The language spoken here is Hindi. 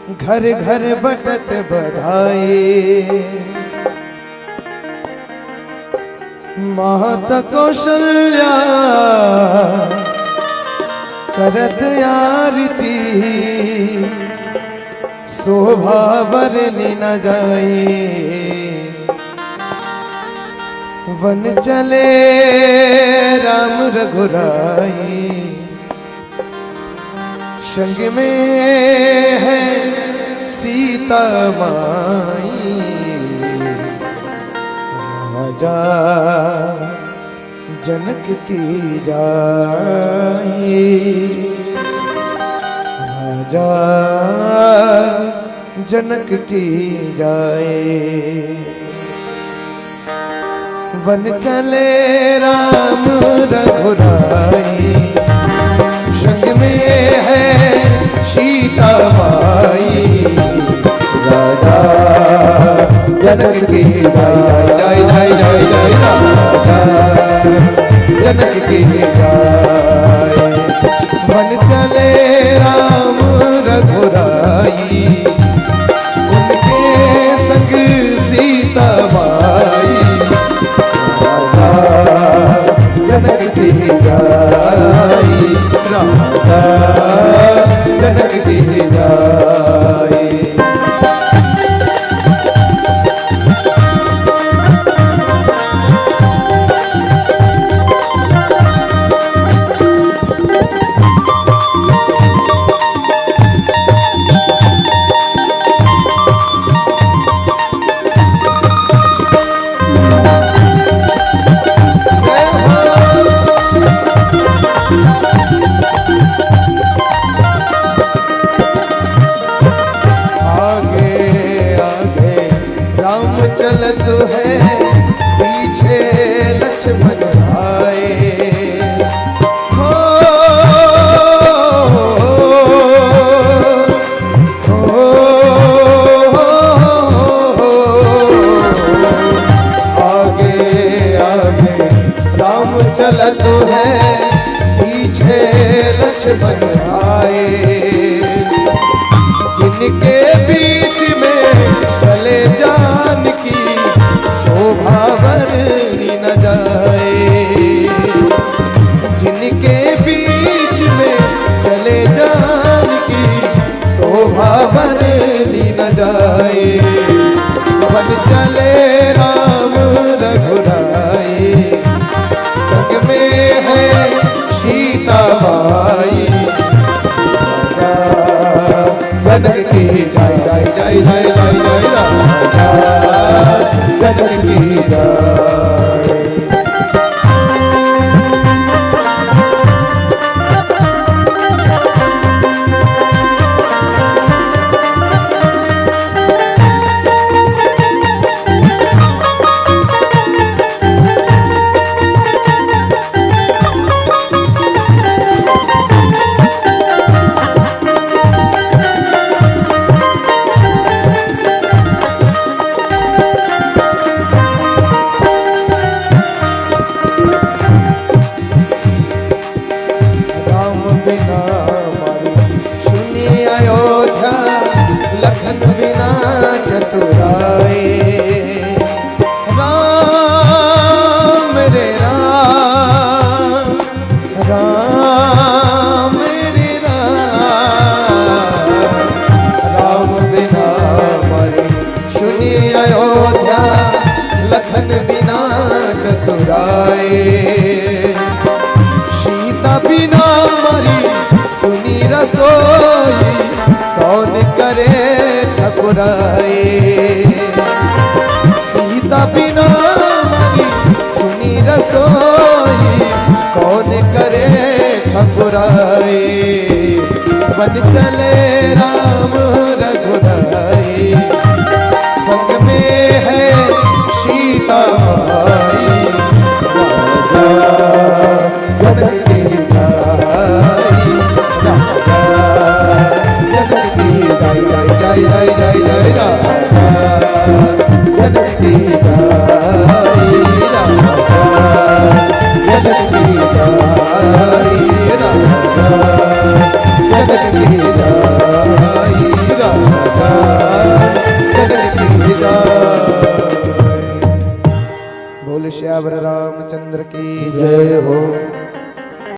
घर घर बटत बधाई। माता कौशल्या करत आरती, शोभा बरनी न जाए। वन चले राम रघुराई, संग में है सीता माई। राजा जनक की जाई, राजा जनक की जाए। वन चले राम रघुराई, संग में है सीता माई। राजा जनक की जाय जाय जाय जाय जाय, राजा जनक की जाय। वन चले राम रघुराई, उनके संग सीता माई। जनक की जाई, राजा जनक की जाई। चलत है पीछे लक्ष्मण आए। हो आगे आगे राम चलत है पीछे लक्ष्मण आए। जिनके बीच में चले जानकी, शोभा बरनी न जाए। जिनके बीच में चले जानकी, शोभा बरनी न जाए। वन चले राम रघुराई, संग में है सीता माई। जनक की जाय जाय जाय जाय जाय जाय, राजा जनक की जाय। लखन बिना चतुराए। राम रे राम, राम रे राम। राम बिना मारे सुनी अयोध्या, लखन बिना चतुराए। सीता बिना मारी सुनी रसोई, कौन करे ठकुराई। सीता बिना मारी सुनी रसोई, कौन करे ठकुराई। वन चले राम रघुराई, संग में है सीता माई। राजा जनक की जाई, राजा जनक की जाय जाय जाय जाय जाय, राजा जनक की जाय। राजा जनक की जाय, राजा जनक की जाय। बोल श्यावर रामचंद्र की जय हो।